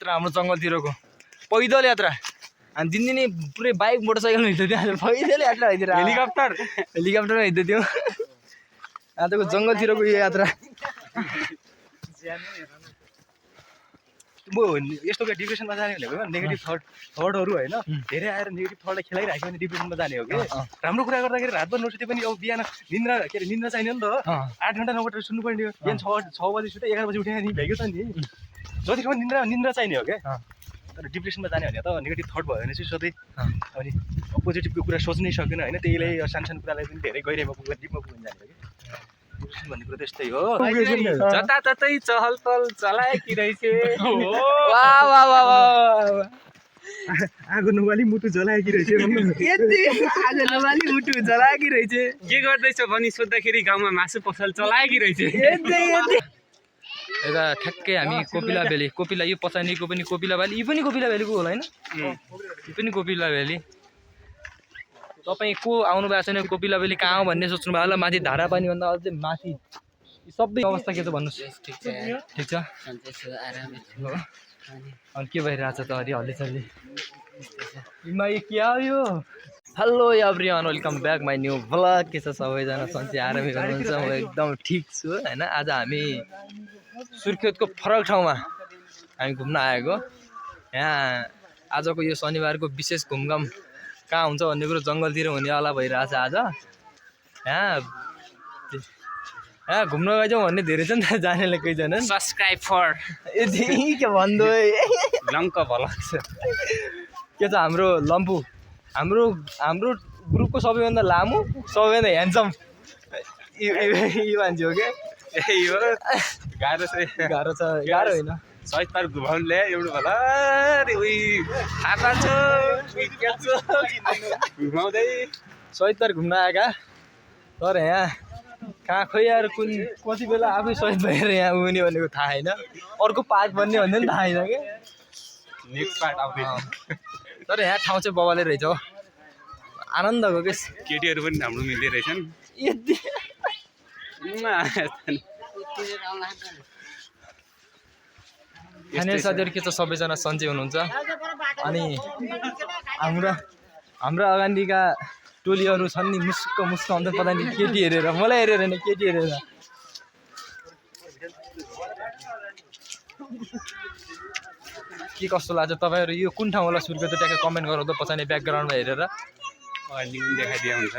यात्रा हाम्रो जङ्गलतिरको पैदल यात्रा हामी दिनदिनै पुरै बाइक मोटरसाइकलमा हिँड्दै थियो पैदल यात्रा भइदिएर हेलिकप्टरमा हिँड्दै थियौँ आजको जङ्गलतिरको यो यात्रा म यस्तो क्या डिप्रेसनमा जाने भनेको नेगेटिभ थटहरू होइन धेरै आएर नेगेटिभ थटलाई खेलाइराख्यो भने डिप्रेसनमा जाने हो कि राम्रो कुरा गर्दाखेरि रातभर नसुते पनि अब बिहान निन्द्रा के अरे निन्द्रा चाहिने नि त 8 घन्टा 9 घन्टा सुन्नुपर्ने हो बिहान 6 बजी सुते 11 बजी उठेर नि भ्याइयो त नि जतिसम्म निन्द्रा चाहिने हो क्या तर डिप्रेसनमा जाने भने त नेगेटिभ थट भयो भने चाहिँ सधैँ अनि पोजिटिभको कुरा सोच्नै सकेन होइन त्यहीलाई सानो कुरालाई पनि धेरै गहिराइमा पुग्न डिपमा पुग्न जाने हो कि डिप्रेसन भन्ने कुरा त्यस्तै हो जताततै चहल पहल चलाएकी रहेछ आगो नवाली मुटु जलाएकी रहेछ आगो नवाली मुटु जलाएकी रहेछ के गर्दैछ भनी सोद्धाखेरि गाउँमा मासु पसल चलाएकी रहेछ यता ठ्याक्कै हामी कोपिला भ्याली कोपिला यो पछाडिको पनि कोपिला भ्याली यो पनि कोपिला भ्यालीको होला होइन यो पनि कोपिला भ्याली तपाईँ को आउनु भएको छैन कोपिला भ्याली कहाँ हो भन्ने सोच्नु भयो होला माथि धारा पानीभन्दा अझै माथि सबै अवस्था के छ भन्नुहोस् ठिक छ अनि के भइरहेछ त अलि हल्लीचल्ली के आयो hello everyone welcome back my new vlog के छ सबैजना सन्चै आरामै हुनुहुन्छ म एकदम ठिक छु होइन आज हामी सुर्खेतको फरक ठाउँमा हामी घुम्न आएको यहाँ आजको यो शनिबारको विशेष घुमघाम कहाँ हुन्छ भन्ने कुरो जङ्गलतिर हुनेवाला भइरहेछ आज यहाँ घुम्न गइजाउँ भन्ने धेरै छ नि त जानेलाई कोही छैन सब्सक्राइब फर यति के भन्दो लङ्क भलक के छ हाम्रो लम्पू हाम्रो ग्रुपको सबैभन्दा लामो सबैभन्दा ह्यान्डसम यो मान्छे हो क्या यो गाह्रो गाह्रो होइन सहित पार घुमाउनु ल्याए एउटा होला थाहा छ घुमाउँदै सहिद पार्क घुम्न आएका तर यहाँ कहाँ खोइ यार कति बेला आफै सहिद भएर यहाँ उनी भनेको थाहा छैन अर्को पार्क भन्ने भन्ने पनि थाहा छैन क्या नेक्स्ट पार्ट आउँदै तर यहाँ ठाउँ चाहिँ बबाले रहेछ हो आनन्दको के केटीहरू पनि हाम्रो मिल्दै रहेछन् खाने साथीहरू के छ सबैजना सन्चै हुनुहुन्छ अनि हाम्रो अगाडिका टोलीहरू छन् नि मुस्क आउँदा पता नि केटी हेरेर मलाई हेरेर होइन केटी हेरेर के कस्तो लाग्छ तपाईँहरू यो कुन ठाउँ होला सुर्खेत ट्याक्कै कमेन्ट गराउँदा पछाडि ब्याकग्राउन्डमा हेरेर देखाइदिया हुन्छ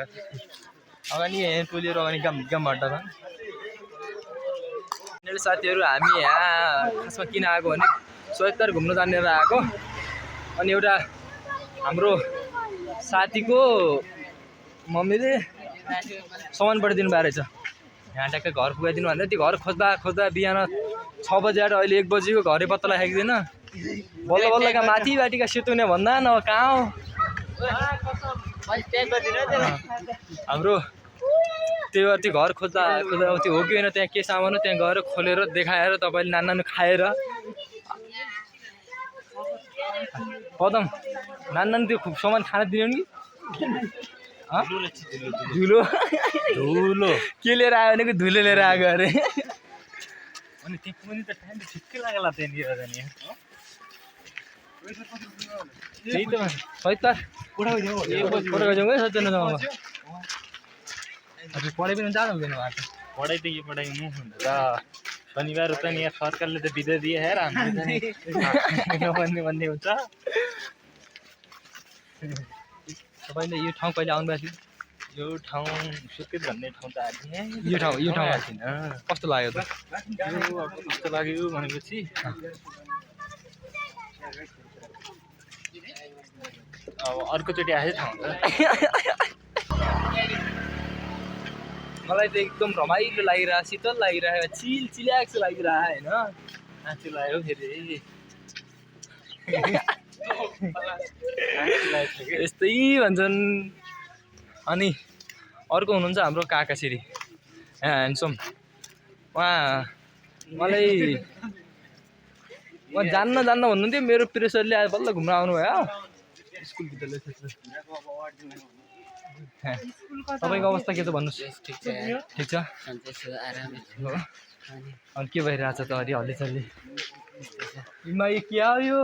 अगाडि यहाँ टोलीहरू अगाडि गामबाट छन् साथीहरू हामी यहाँ खासमा किन आएको भने सहिद घुम्न जानेर आएको अनि एउटा हाम्रो साथीको मम्मीले सामान पठाइदिनु भएको रहेछ यहाँ ट्याक्कै घर पुगाइदिनु भन्दा त्यो घर खोज्दा बिहान 6 बजी आएर अहिले 1 बजीको घरै पत्ता लगाइदिँदैन बल्ल बल्लका माथि बाटीका सेतुने भन्दा न कहाँ हो हाम्रो त्यो घर खोज्दा त्यो हो कि होइन त्यहाँ के सामान हो त्यहाँ गएर खोलेर देखाएर तपाईँले नानु खाएर पदम नानु त्यो सामान खान दिनु नि धुलो के लिएर आयो भनेको धुलो लिएर आएको अरे अनि त्यो पनि त टाइम त ठिकै लागला त्यहाँनिर जाने त्यही त सहित पार्क फोटो खिचाउँ है सजना जग्गामा पढाइ पनि जानु हुँदैन भएको पढाइ त के पढाइनु र शनिबार त नि यहाँ सरकारले त बिदा दिए हेर हामीले भन्ने हुन्छ तपाईँले यो ठाउँ कहिले आउनुभएको थियो यो ठाउँ सुर्खेत भन्ने ठाउँ त आएको यो ठाउँमा थिएन कस्तो लाग्यो त कस्तो लाग्यो भनेपछि अब अर्कोचोटि आएछ ठाउँ त मलाई त एकदम रमाइलो लागिरहेको शीतल लागिरहेको चिल्याएको लागिरहेको होइन नाच्यो लाग्यो फेरि यस्तै भन्छन् अनि अर्को हुनुहुन्छ हाम्रो काकाश्री ह्यान्डसम मलाई जान्न भन्नुहुन्थ्यो मेरो प्रेसरले आज बल्ल घुम्न आउनुभयो स्कुल विद्यालय तपाईँको अवस्था के छ भन्नुहोस् ठिक छ अनि के भइरहेछ त अलि हल्लीचल्ली इमा यो के हो यो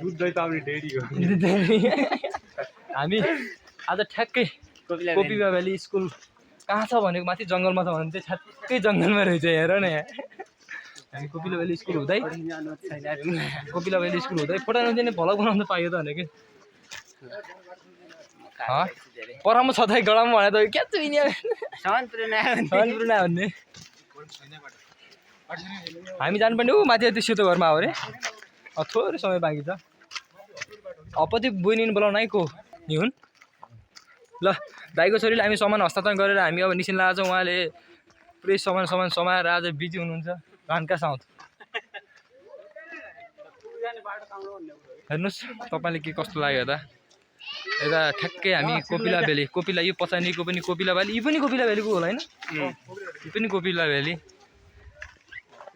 दुध दही पाउने डेरी हो हामी आज ठ्याक्कै कोपिला भ्याली स्कुल कहाँ छ भनेको माथि जङ्गलमा छ भने चाहिँ ठ्याक्कै जङ्गलमा रहेछ हेर न यहाँ हामी कोपिला भ्याली स्कुल हुँदै फोटो नदिने भलक बनाउनु त पाइयो त भनेको परामा छ त गडामा भने त क्या चुइने भन्ने हामी जानुपर्ने ऊ माथि त्यो सेतो घरमा हो अरे थोरै समय बाँकी छ अपति बहिनी बोलाउन है को नि हुन् ल दाइको छोरीले हामी सामान हस्तान्तरण गरेर हामी अब निस्किन लागेको छौँ उहाँले पुरै सामान समाएर आज बिजी हुनुहुन्छ भान्का साउथ हेर्नुहोस् तपाईँले के कस्तो लाग्यो त यता ठ्याक्कै हामी कोपिला भ्याली यो पछाडिको पनि कोपिला भ्याली यी पनि कोपिला भ्यालीको होला होइन यी पनि कोपिला भ्याली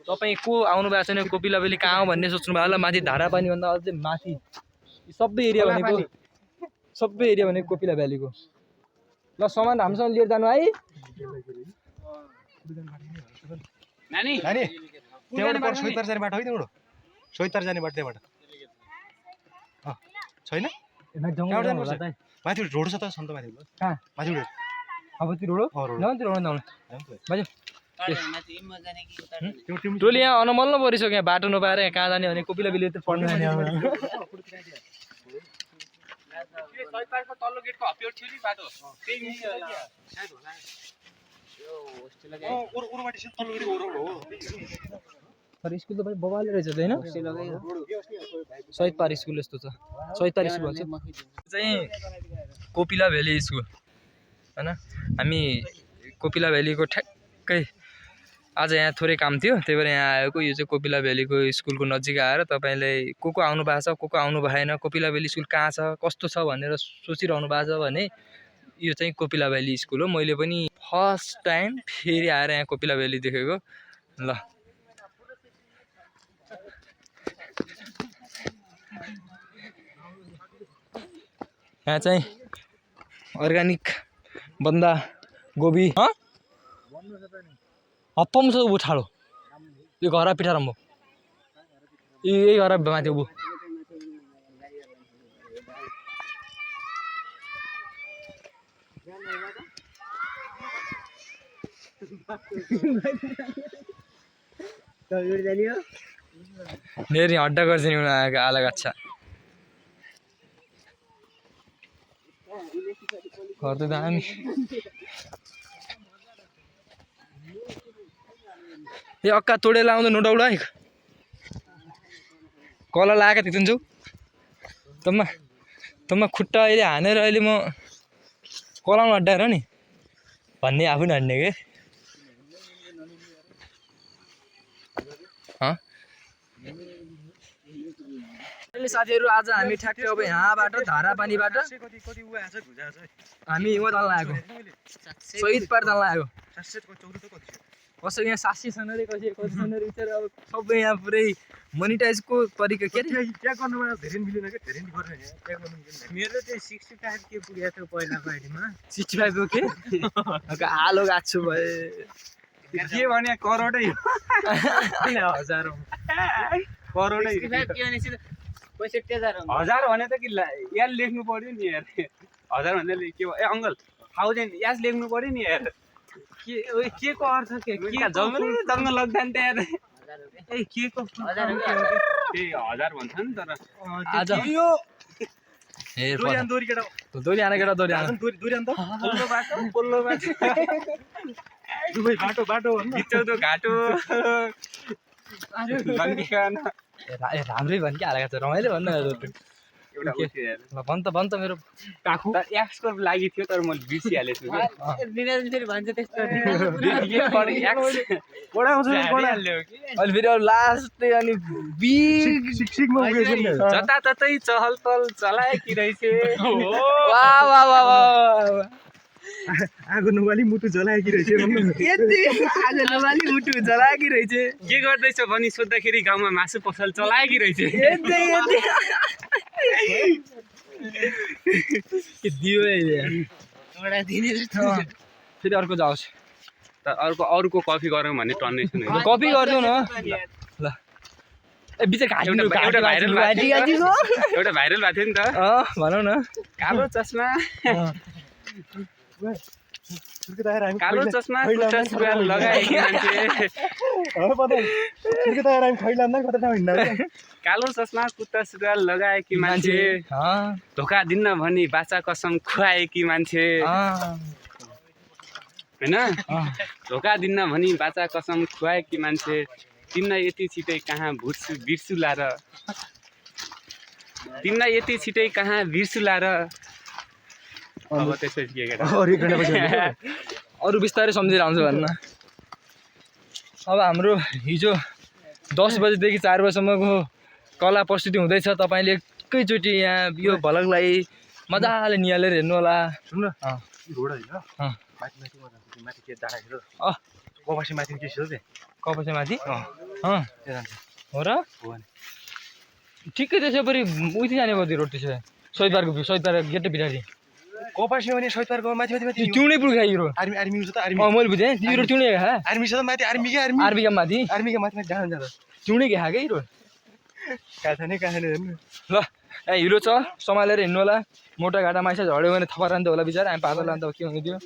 तपाईँ को आउनु भएको छैन कोपिला भ्याली कहाँ हो भन्ने सोच्नु भयो होला माथि धारापानीभन्दा अझै माथि सबै एरिया भनेको कोपिला भ्यालीको ल सामान हामीसँग लिएर जानु है नानी त्यहाँबाट सोइतार जाने बाटो होइन सोइतार जाने बाटो त्यहाँबाट छैन माथि रोड छ त सन्त माथि कहाँ माथि रोड अब त्यो रोड टोली यहाँ अनमल्ल परिसक्यो यहाँ बाटो नपाएर यहाँ कहाँ जाने भने कोपिला भ्याली त पढ्नु जाने तल्लो गेटको हप्यो थियो नि बाटो तर स्कुल त भाइ बबाले रहेछ त होइन शहीद पार्क स्कुल यस्तो छ शहीद पार्क स्कुल भन्छ चाहिँ कोपिला भ्याली स्कुल होइन हामी कोपिला भ्यालीको ठ्याक्कै आज यहाँ थोरै काम थियो त्यही भएर यहाँ आएको यो चाहिँ कोपिला भ्यालीको स्कुलको नजिक आएर तपाईँलाई को आउनु भएको छ को आउनु भएन कोपिला भ्याली स्कुल कहाँ छ कस्तो छ भनेर सोचिरहनु भएको छ भने यो चाहिँ कोपिला भ्याली स्कुल हो मैले पनि फर्स्ट टाइम फेरि आएर यहाँ कोपिला भ्याली देखेको ल यहाँ चाहिँ अर्ग्यानिक बन्दा गोबी हप्पम छ ऊ ठाडो यो घर पिठा रम्बो यही घर माथि ऊ नेरी अड्डा गर्छ नि अलग अच्छा घर त दामी ए अक्का तोडेर आउँदा नोडौडा कला लगाएको थिएँ तुन्छु तँमा खुट्टा अहिले हानेर अहिले म कलाउनु अड्डाएर नि भन्ने आफू नि हान्ने के साथीहरू आज हामी ठ्याक्कै अब यहाँबाट धारापानीबाट हामी उ जान लागेको शहीद पार्क जान लागेको कसरी यहाँ 700 छन् अरे कति छन् अरे बिचरा अब सबै यहाँ पुरै मोनिटाइजको तरिका के अरे क्या गर्नुमा धेरै मिलेन के धेरै गर्ने मेरो चाहिँ 65 के पुगेको थियो पहिलाको आइडीमा 65 को के आलो गाछु भए के भने करोडै हजारौं करोडै 65 के भने 65000 हजार भने त कि यार लेख्नु पर्यो नि यार हजार भन्दा के ए अंकल 1000 यास लेख्नु पर्यो नि यार के को अर्थ के जंगल लग्दैन त यार ए के को हजार ए हजार भन्छ नि तर आज यो हेर दोरी केटा दोरी आने केटा दोरी आने दोरी अन्त पोल्लो बाटो दुबई बाटो बिचौदो घाटो राम्रै भन् के हालेको छ रमाइलो भन्नु ल भन्छ मेरो काखु एक्सको लागि थियो तर मैले बिर्सिहालेछु के फेरि भन्छ त्यस्तो अहिले फेरि लास्ट अनि सिक्सिकमा उयो जताततै चहल पहल चलाएकी रहेछ वाह वाह वाह वाह आगो नवाली मुटु जलाएकी रहेछ यति आगो नवाली मुटु जलाएकी रहेछ के गर्दैछ भनी सोध्दाखेरि गाउँमा मासु पसल चलाएकी रहेछ यति के दियो एउटा दिने फेरि अर्को जाओस् अरूको कफी गरौँ भने टन्नै छु नि कपी गरिदेऊ न ल ए बिचरा घाँटी एउटा भाइरल भएको थियो नि त भनौ न कालो चस्मा कालो चस्मा कुर्ता सुरुवाल लगाएकी मान्छे कालो चस्मा कुर्ता सुरुवाल लगाएकी मान्छे धोका दिन्न भनी बाचा कसम खुवाएकी मान्छे होइन धोका दिन्न भनी बाचा कसम खुवाएकी मान्छे तिमीलाई यति छिटै कहाँ बिर्सुला र तिमीलाई यति छिटै कहाँ बिर्सुला र अब त्यसै अरू बिस्तारै सम्झेर आउँछ भन्न अब हाम्रो हिजो 10 बजेदेखि 4 बजेसम्मको कला प्रस्तुति हुँदैछ तपाईँले एकैचोटि यहाँ यो भलकलाई मजाले निहालेर हेर्नु होला सुन न रोड होइन माथि के डाँडाखेर कपासी माथि के छ कपासे माथि हो र हो नि ठिकै त्यसो परि उति जाने कति रोड त्यसो शहीद पार्क गेट पछाडि कपासी भने शहीद पार्कमा माथि तिउनै पुग्यो आर्मी छ त आर्मी मैले बुझेँ तिम्रो तिउनै खा आर्मी छ त माथि आर्मीका माथि जाँदा तिउनै खा के रोड कहाँ हेर्नु ल ए हिरो छ सम्हालेर हिँड्नु होला मोटा घाटा माइसा झड्यो भने थपा रान्त होला बिचारा हामी पागल लान्छ के हुने थियो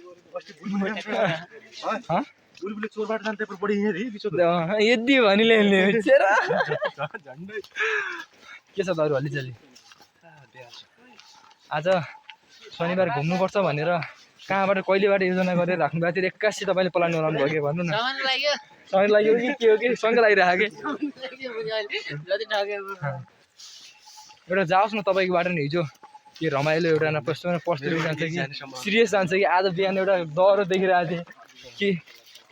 चोरबाट जान्छ बढी यदि भनिले के छ त अरू हल्लीचल्ली आज शनिबार घुम्नुपर्छ भनेर कहाँबाट कहिलेबाट योजना गरेर राख्नु भएको थियो 81 तपाईँले प्लान बनाउनु भयो कि भन्नु न समय लाग्यो कि के हो कि सँग लागिरहेको एउटा जाओस् न तपाईँको बाटो नि हिजो के रमाइलो एउटा प्रस्तुति जान्छ कि सिरियस जान्छ कि आज बिहान एउटा डह्रो देखिरहेको थिएँ कि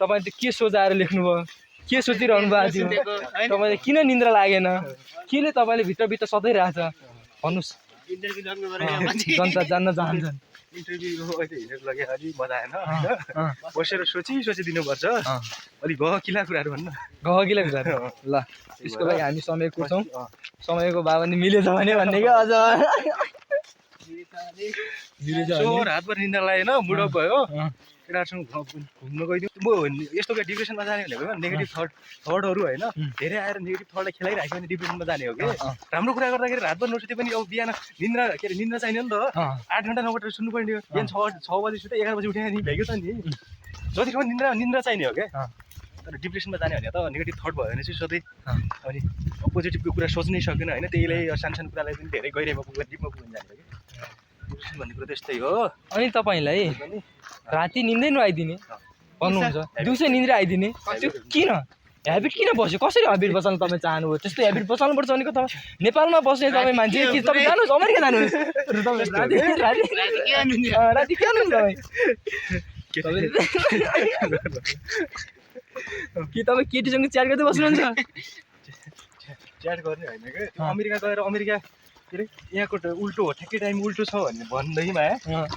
तपाईँ त के सोचाएर लेख्नुभयो के सोचिरहनु भएको थियो तपाईँले किन निन्द्रा लागेन केले तपाईँले भित्रभित्र सताइरहेछ भन्नुहोस् जनता जान्न चाहन्छन् इन्टरभ्यू अहिले हिँडेर लगे अलि मजा आएन होइन बसेर सोची दिनुपर्छ अलिक गहकिला कुराहरू भन्नु गहकिला कुराहरू ल त्यसको लागि हामी समय कुर्छौँ समयको बाबा नि मिलेछ भने भन्ने क्या अझ रातभर निन्द्रा लागेन मुडअप भयो केटाहरूसँग घुम्न गइदिउँ म यस्तो क्या डिप्रेसनमा जाने भनेको नेगेटिभ थटहरू होइन धेरै आएर नेगेटिभ थटलाई खेलाइराख्यो भने डिप्रेसनमा जाने हो कि राम्रो कुरा गर्दाखेरि रातभर नसुते पनि अब बिहान निन्द्रा चाहिने नि त 8 घन्टा 9 घन्टा सुन्नु पर्ने बिहान 6 बजी सुते 11 बजी उठेर नि भ्याइयो त नि जतिसम्म निन्द्रा चाहिने हो क्या तर डिप्रेसनमा जाने भने त नेगेटिभ थट भयो भने चाहिँ सधैँ अनि पोजिटिभको कुरा सोच्नै सकेन होइन त्यहीलाई सानो कुरालाई पनि धेरै गहिराइमा पुग्दा डिपमा पुग्नु जाने हो कि डिप्रेसन भन्ने कुरा त्यस्तै हो अनि तपाईँलाई राति निन्दै नआइदिने भन्नुहुन्छ दिउँसो निन्द्रा आइदिने त्यो किन ह्याबिट किन बस्यो कसरी ह्याबिट बसाल्नु तपाईँ चाहनुभयो त्यस्तो ह्याबिट बसाल्नुपर्छ भनेको तपाईँ नेपालमा बस्ने तपाईँ मान्छे कि तपाईँ जानुहोस् अमेरिका जानुहोस् राति के गर्नुहुन्छ तपाईँ कि तपाईँ केटीसँग च्याट गर्दै बस्नुहुन्छ च्याट गर्ने होइन कि अमेरिका गएर अमेरिका के अरे यहाँको उल्टो हो ठ्याक्कै टाइम उल्टो छ भन्ने भन्दैमा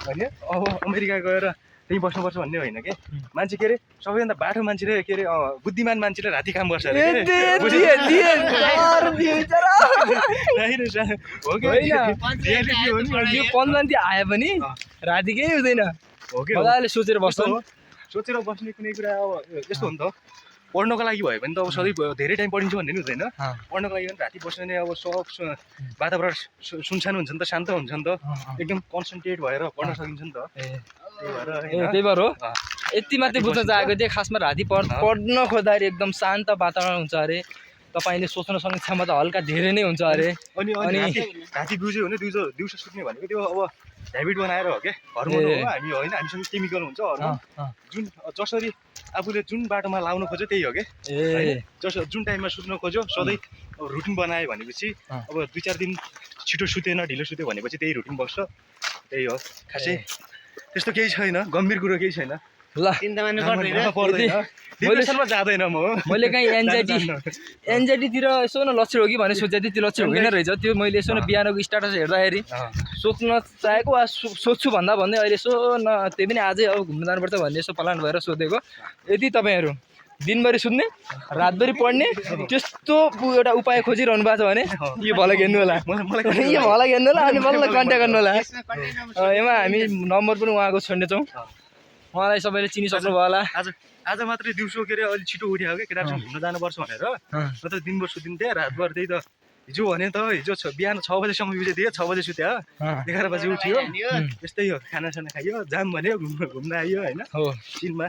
होइन अब अमेरिका गएर त्यहीँ बस्नुपर्छ भन्ने होइन कि मान्छे के अरे सबैभन्दा बाठो मान्छेले के अरे बुद्धिमान मान्छेले राति काम गर्छ यो पन्जान्ती आयो भने राति केही हुँदैन मजाले सोचेर बस्ने कुनै कुरा अब यस्तो हो नि त पढ्नको लागि भयो भने त अब सधैँ धेरै टाइम पढिन्छ भन्ने नि हुँदैन पढ्नको लागि भने राति बस्ने नै अब सब वातावरण सुनसान हुन्छ नि त शान्त हुन्छ नि त एकदम कन्सन्ट्रेट भएर पढ्न सकिन्छ नि त त्यही भएर हो यति मात्रै बुझ्न चाहेको थिएँ खासमा राति पढ्न खोज्दाखेरि एकदम शान्त वातावरण हुन्छ अरे तपाईँले सोच्न सक्ने क्षमता हल्का धेरै नै हुन्छ अरे अनि राति बुझ्यो भने दिउँसो सुत्ने भनेको त्यो अब ह्याबिट बनाएर हो क्या हर्मोन हो हामी होइन हामीसँग केमिकल हुन्छ हर्मोन जुन जसरी आफूले जुन बाटोमा लाउनु खोज्यो त्यही हो क्या जुन टाइममा सुत्न खोज्यो सधैँ अब रुटिन बनायो भनेपछि अब 2-4 दिन छिटो सुतेन ढिलो सुत्यो भनेपछि त्यही रुटिन बस्छ त्यही हो खासै त्यस्तो केही छैन गम्भीर कुरो केही छैन ल डिप्रेसनमा जाँदैन मैले कहीँ एन्जाइटीतिर यसो न लक्षण हो कि भने सोचे त्यो लक्षण हुँदैन रहेछ त्यो मैले यसो न बिहानको स्टाटस हेर्दाखेरि सोच्न चाहेको वा सोध्छु भन्दै अहिले यसो न त्यही पनि आजै अब घुम्न जानुपर्छ भन्ने यसो प्लान भएर सोधेको यदि तपाईँहरू दिनभरि सुत्ने रातभरि पढ्ने त्यस्तो एउटा उपाय खोजिरहनु भएको छ भने यो भलक हेर्नु होला अनि बल्ल कन्ट्याक्ट गर्नु होला एमा हामी नम्बर पनि उहाँको छोड्नेछौँ उहाँलाई सबैले चिनिसक्नु भयो होला। आज मात्रै दिउँसो के अरे अलिक छिटो उठ्यो कि केटाहरूसँग घुम्न जानुपर्छ भनेर, नत्र दिनभर सुतिन्थेँ, रातभर त्यही त। हिजो भने त बिहान 6 बजेसम्म बिउजे 6 बजे सुत्यो, 11 बजे उठ्यो, त्यस्तै हो। खानासाना खायो, जाम भन्यो, घुम्न आइयो होइन चिनमा।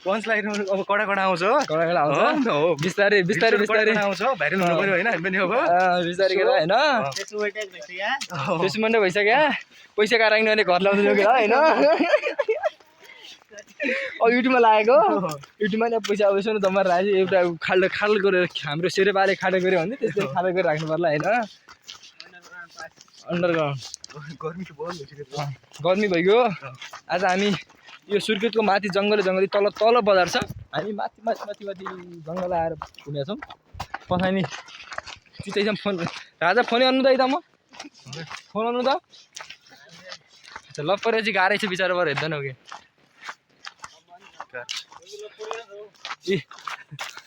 पञ्च लाइन अब कडा आउँछ हो, बिस्तारै आउँछ, भाइरल हुनु पर्यो होइन हामी पनि अब बिस्तारै गरेर होइन। त्यसो मात्रै भइसक्यो, पैसा काराङ्ने भने घर ल्याउँदैन कि होइन। अब युट्युबमा लागेको, युट्युबमा नि पैसा अब यसो जम्मा राखेको एउटा खाल गरेर हाम्रो सेरेपाले खाडो गऱ्यो भने त्यस्तै खाडो गरेर राख्नु पर्ला होइन। अन्डरग्राउन्ड गर्मी भइगयो। आज हामी यो सुर्खेतको माथि जङ्गलै तल बजार छ, हामी माथि जङ्गल आएर घुमेका छौँ। पछाडि चितैसम्म फोन राजा फोनै आउनु त त म फोन आउनु त। अच्छा ल पऱ्यो चाहिँ गाह्रै छ बिचरा भएर हेर्दैन हो कि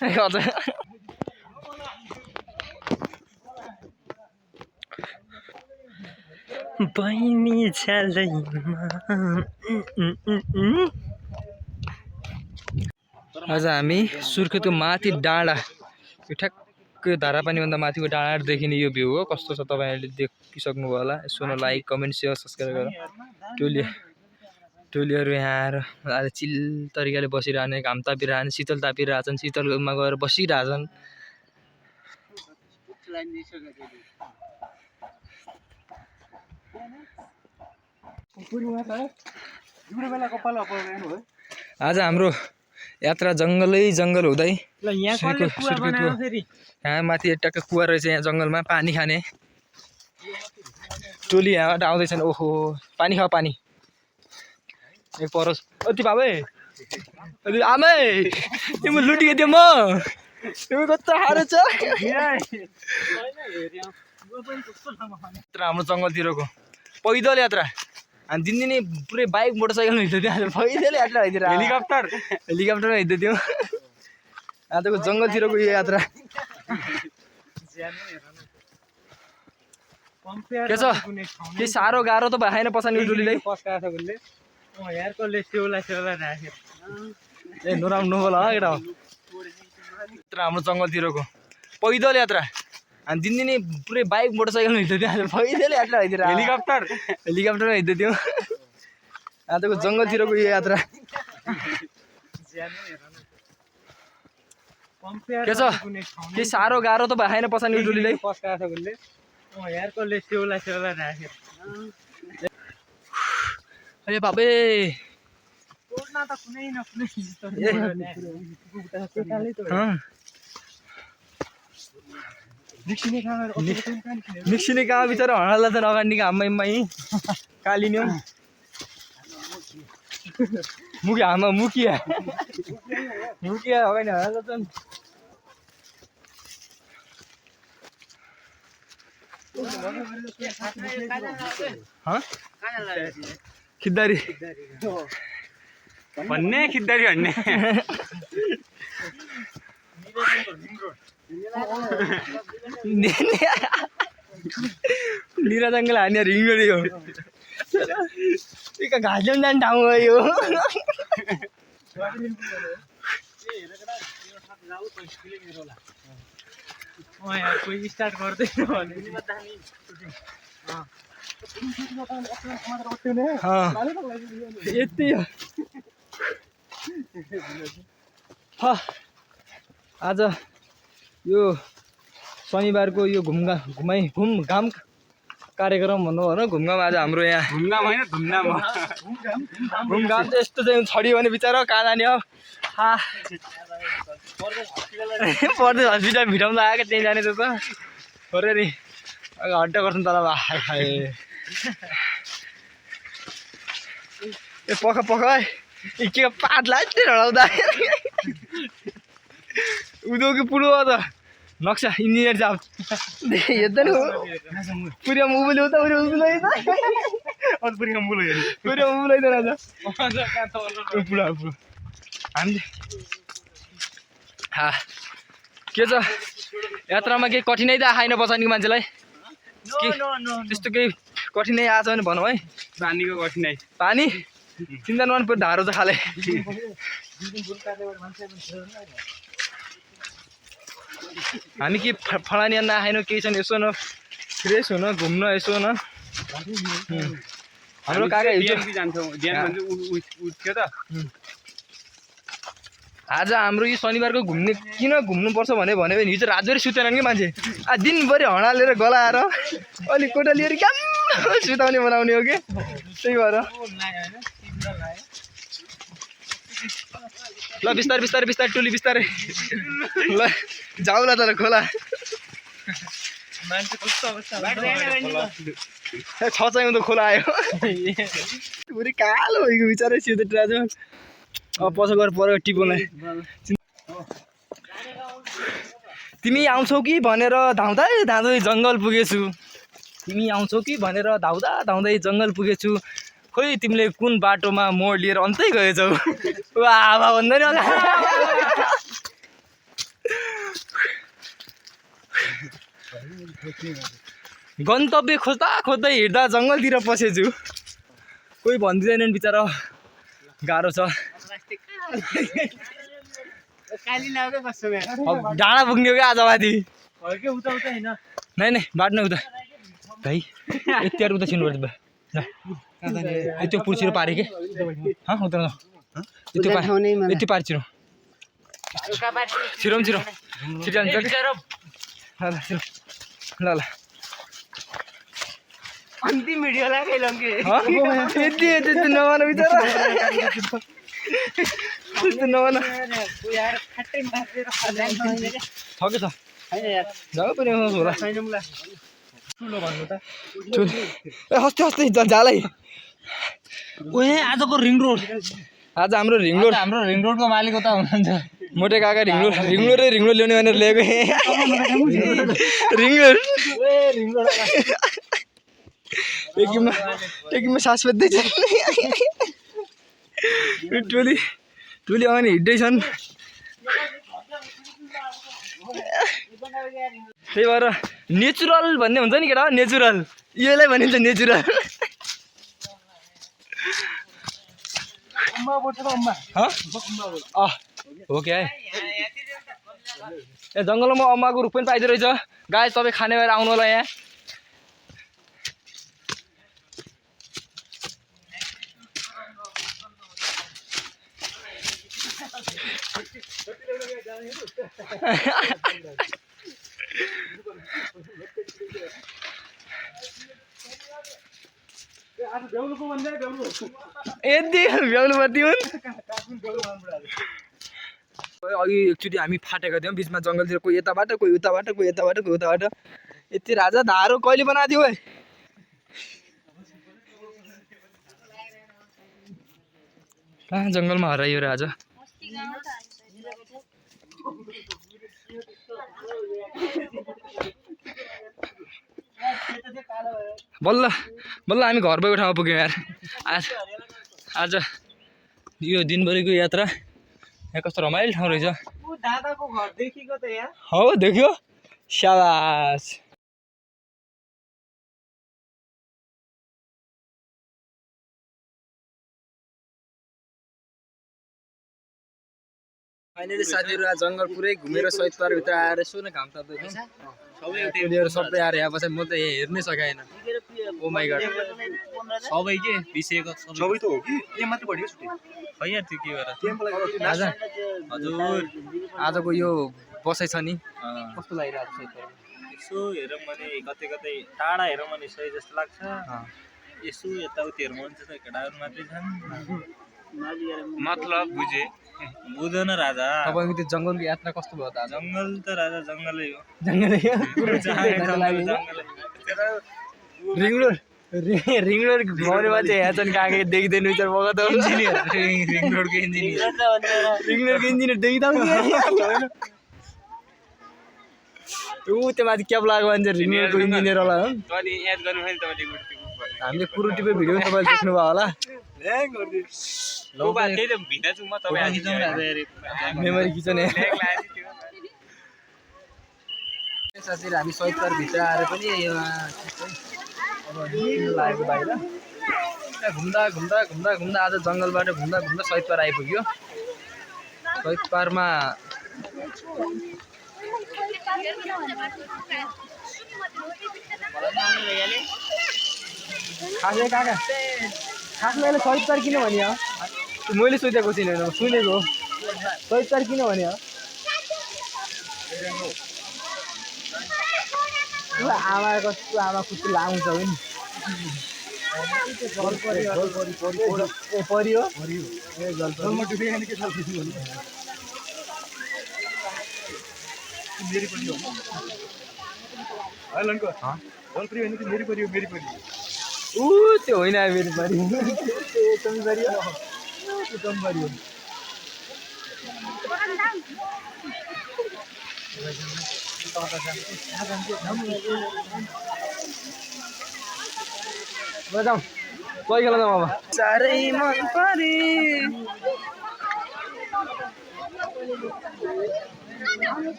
हजुर। बहिनी आज हामी सुर्खेतको माथि डाँडा, यो ठ्याक्क धारापानीभन्दा माथिको डाँडा देखिने यो भ्यू हो। कस्तो छ तपाईँहरूले देखिसक्नुभयो होला। यसो लाइक कमेन्ट सेयर सब्सक्राइब गरेर टोलीहरू यहाँ आएर आज चिल तरिकाले बसिरहने, घाम तापिरहने, शीतल तापिरहेछन्, शीतलमा गएर बसिरहेछन्। आज हाम्रो यात्रा जङ्गल हुँदै यहाँ माथि टक्क कुवा रहेछ, यहाँ जङ्गलमा पानी खाने टोली यहाँबाट आउँदैछन्। ओहो पानी खाऊ, पानी एक परोस्। अति बाबै आमै तिमी लुटियो त्यो म तिमी कस्तो खारो छ। हाम्रो जङ्गलतिरको पैदल यात्रा हामी दिनदिनै पुरै बाइक मोटरसाइकलमा हिँड्दै थियो, पैदल यात्रा भइदिएर हेलिकप्टरमा हिँड्दै थियौँ। आजको जङ्गलतिरको यो यात्रा के छ? के साह्रो गाह्रो त भएन पछाडि टोलीलाई ए नराम्रो नबोल केटा। हाम्रो जङ्गलतिरको पैदल यात्रा हामी दिनदिनै पुरै बाइक मोटरसाइकलमा हिँड्दै थियो, पैदल यात्रा भइदिएर हेलिकप्टरमा हिँड्दै थियौँ। आजको जङ्गलतिरको यो यात्रा के छ? के साह्रो गाह्रो त भएन पछाडि टोलीलाई अरे बाबे निक्सिने कहाँ बिचरा हँडा त अगाडि हाम्मै कालिन्यो मुखिया अगाडि हँडा त खिद्दारी भन्ने खिद्दारी भन्ने निरा जङ्गल हान्ने रिङ गऱ्यो घाँस ल्याउनु जाने ठाउँ गयो। कोही स्टार्ट गर्दैन यति आज यो शनिबारको यो घुमघाम कार्यक्रम भन्नु भन, घुमघाम आज हाम्रो यहाँ घुमघाम होइन घुमघाम चाहिँ यस्तो चाहिँ छड्यो भने बिचरा कहाँ जाने हो। पर्दै हस्पिटल भिटाउनु आएको त्यहीँ जाने त पऱ्यो नि हड्डा गर्छन् तल ए पख के पात लाग्छ हडाउँदा उदोको पुरो त नक्सा इन्जिनियर जाब हेर्दैन पुरा मुबुल उता पुरा हामीले के छ यात्रामा केही कठिनाइ त आएन पछाडिको मान्छेलाई? त्यस्तो केही कठिनाइ आएछ भने भनौँ है। पानीको कठिनाइ पानी चिन्ता नमान पर्यो ढाडो छ खाले हामी के फलानी अन्ना खाएनौँ केही छैन यसो न फ्रेस हुन घुम्न यसो न हाम्रो काका हिजो जान्छौँ बिहान उठ्थ्यो त आज हाम्रो यो शनिबारको घुम्ने किन घुम्नुपर्छ भने भने हिजो रातभरि सुतेनन् कि मान्छे दिनभरि हँडालेर गलाएर अलिक कोठा लिएर क्या सुताउने बनाउने हो कि त्यही भएर ल बिस्तारै बिस्तारै बिस्तारै टोली बिस्तारै ल जाउला तर खोला छ चाहिँ त खोला आयो पुरै कालो भएको बिचारै सिधै ट्राजर अब पछि गएर पऱ्यो टिपोलाई तिमी आउँछौ कि भनेर धाउँदै धाउँदै जङ्गल पुगेछु तिमी आउँछौ कि भनेर धाउँदा धाउँदै जङ्गल पुगेछु खोइ तिमीले कुन बाटोमा मोड लिएर अन्तै गएछौ आमा भन्दैन होला गन्तव्य खोज्दा खोज्दै हिँड्दा जङ्गलतिर पसेछु कोही भनिदिँदैनन् बिचरा गाह्रो छ डाँडा पुग्ने हो क्या आज माथि नै नै बाट्नु उता भाइ यति उता छिर्नु पर्छ त्यो पुर्छिरो पारे के उता यति पारि छिरौँ छिरौँ छिरौँ छिरिहाल्छ कि ल ल अन्तिम भिडियो लाग्यो कि यति यति नभन बिचरा त्यस्तो नभन थके छ जाऊ पनि होला ए हस्ते हस्ते झालै ओए आजको रिङ रोड आज हाम्रो रिङ रोडको मालिक उता हुनुहुन्छ मोटे काका रिङ रोड ल्याउने भनेर ल्याएको रिङ रोड एकैमा सास फेर्दैछ टोली टोली अगाडि हिँड्दैछन् त्यही भएर नेचुरल भन्ने हुन्छ नि केटा नेचुरल यसलाई भनिन्छ नेचुरल हो क्या ए जङ्गलमा अम्माको रुख पनि पाइदो रहेछ गाई तपाईँ खाने भएर आउनु होला यहाँ यति भ्याउनु पर्थ्यो अघि एकचोटि हामी फाटेको थियौँ बिचमा जङ्गलतिर कोही यताबाट कोही उताबाट कोही यताबाट कोही उताबाट यति राजा धारो कहिले बनाएको थियो कहाँ जङ्गलमा हराइयो र आज बल्ल बल्ल हामी घर भएको ठाउँमा पुग्यौँ यार आज यो दिनभरिको यात्रा यहाँ कस्तो रमाइलो ठाउँ रहेछ दादाको घर देखिको त यहाँ हो देख्यो शाबास फाइनली साथीहरू आज जङ्गल पुरै घुमेर सहित पार्कभित्र आएर यसो न घाम ताप्दैछ सबै आएर यहाँ पछि म त हेर्नै सकेन ओ माई गड सबै के बिसेको सबै त हो कि के मात्र बढ्यो छुट्टी खै यार त्यो के भएर आज हजुर आजको यो बसाइ छ नि कस्तो लागिरहेको छ यसो हेरौँ भने कतै कतै टाढा हेरौँ भने सही जस्तो लाग्छ यसो यताउति हेरौँ भने चाहिँ केटाहरू मात्रै छन् मतलब बुझे बुझ्दैन राजा तपाईँको त्यो जङ्गलको यात्रा कस्तो भयो त आज जङ्गल त राजा जङ्गलै हो रिङ रोड घुमाउने मान्छे यहाँ छन् कहाँ देखिँदैन विचार मगा त रिङ रोडको इन्जिनियर रिङ रोडको इन्जिनियर देखिँदा ऊ त्यो माथि क्याब लगाएको मान्छे रिङ रोडको इन्जिनियर होला हो तैँले याद गर्नु भने तपाईँले हामीले कुरो टिपे भिडियो तपाईँले देख्नुभयो होला त्यही त भिडियो चाहिँ म तपाईँ मेमोरी खिच्ने साथीहरू हामी सहित भित्र आएर पनि अब लागेको बाहिर घुम्दा घुम्दा घुम्दा घुम्दा आज जङ्गलबाट घुम्दा घुम्दा सहिद पार आइपुग्यो। सहिद पारमा खासै काका खासमा अहिले सहिद पार किन भन्यो? मैले सोधेको छैन, सुनेको हो। सहिद पार किन भन्यो? आमा कस्तो आमा कस्तो लाउँछ हो नि। परियो त्यो होइन मेरो परि जाउँ कोही खेला जाउँ अब। साह्रै मन परे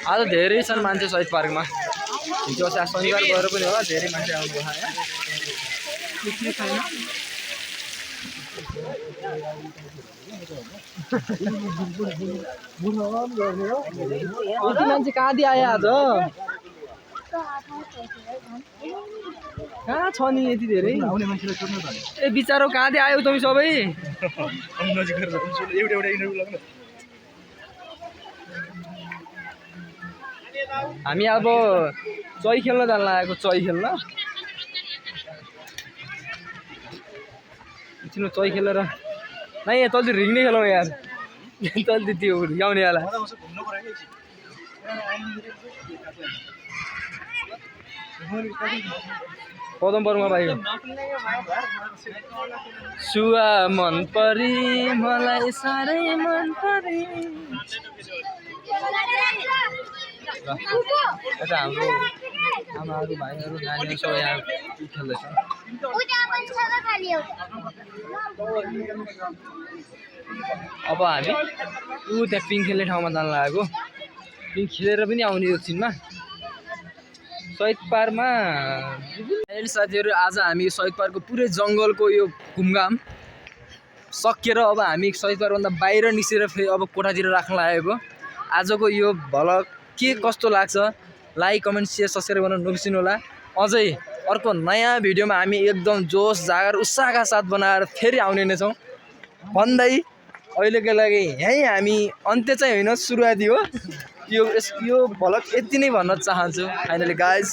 आज धेरै छन् मान्छे सहिद पार्कमा। हिजो अस्ति शनिबार गएर पनि होला धेरै मान्छे आउनुभयो। यति मान्छे कहाँदेखि आयो आज? कहाँ छ नि यति धेरै आउने मान्छेलाई सोध्नु त ए बिचारो कहाँदेखि आयो तपाईँ सबै? नजिक गरेर एउटा इन्टरभ्यू लाग्नु। हामी अब चै खेल्न जान लागेको। चै खेल्न एकछिन चै खेलेर नै तल्ती रिङ नै खेलौँ यार। तल्ती त्यो रिगाउने वाला पदमपुरमा भाइ सुवा मन परी मलाई साह्रै मन परी। यता हाम्रो आमाहरू भाइहरू नानीहरू सबै यहाँ खेल्दैछ। अब हामी त्यहाँ पिङ खेल्ने ठाउँमा जान लागेको। पिङ खेलेर पनि आउने एकछिनमा। सहिद पार्कमा साथीहरू आज हामी सहिद पार्कको पुरै जङ्गलको यो घुमघाम सकिएर अब हामी सहिद पार्कभन्दा बाहिर निस्केर फेरि अब कोठातिर राख्न लागेको। आजको यो भ्लग के कस्तो लाग्छ लाइक कमेन्ट सेयर सब्सक्राइब गर्न नबिर्सिनु होला। अझै अर्को नयाँ भिडियोमा हामी एकदम जोस जागर उत्साहका साथ बनाएर फेरि आउने नै छौँ भन्दै अहिलेको लागि यहीँ हामी अन्त्य चाहिँ होइन सुरुवाती हो। यो भ्लग यति नै भन्न चाहन्छु फाइनली गाइज।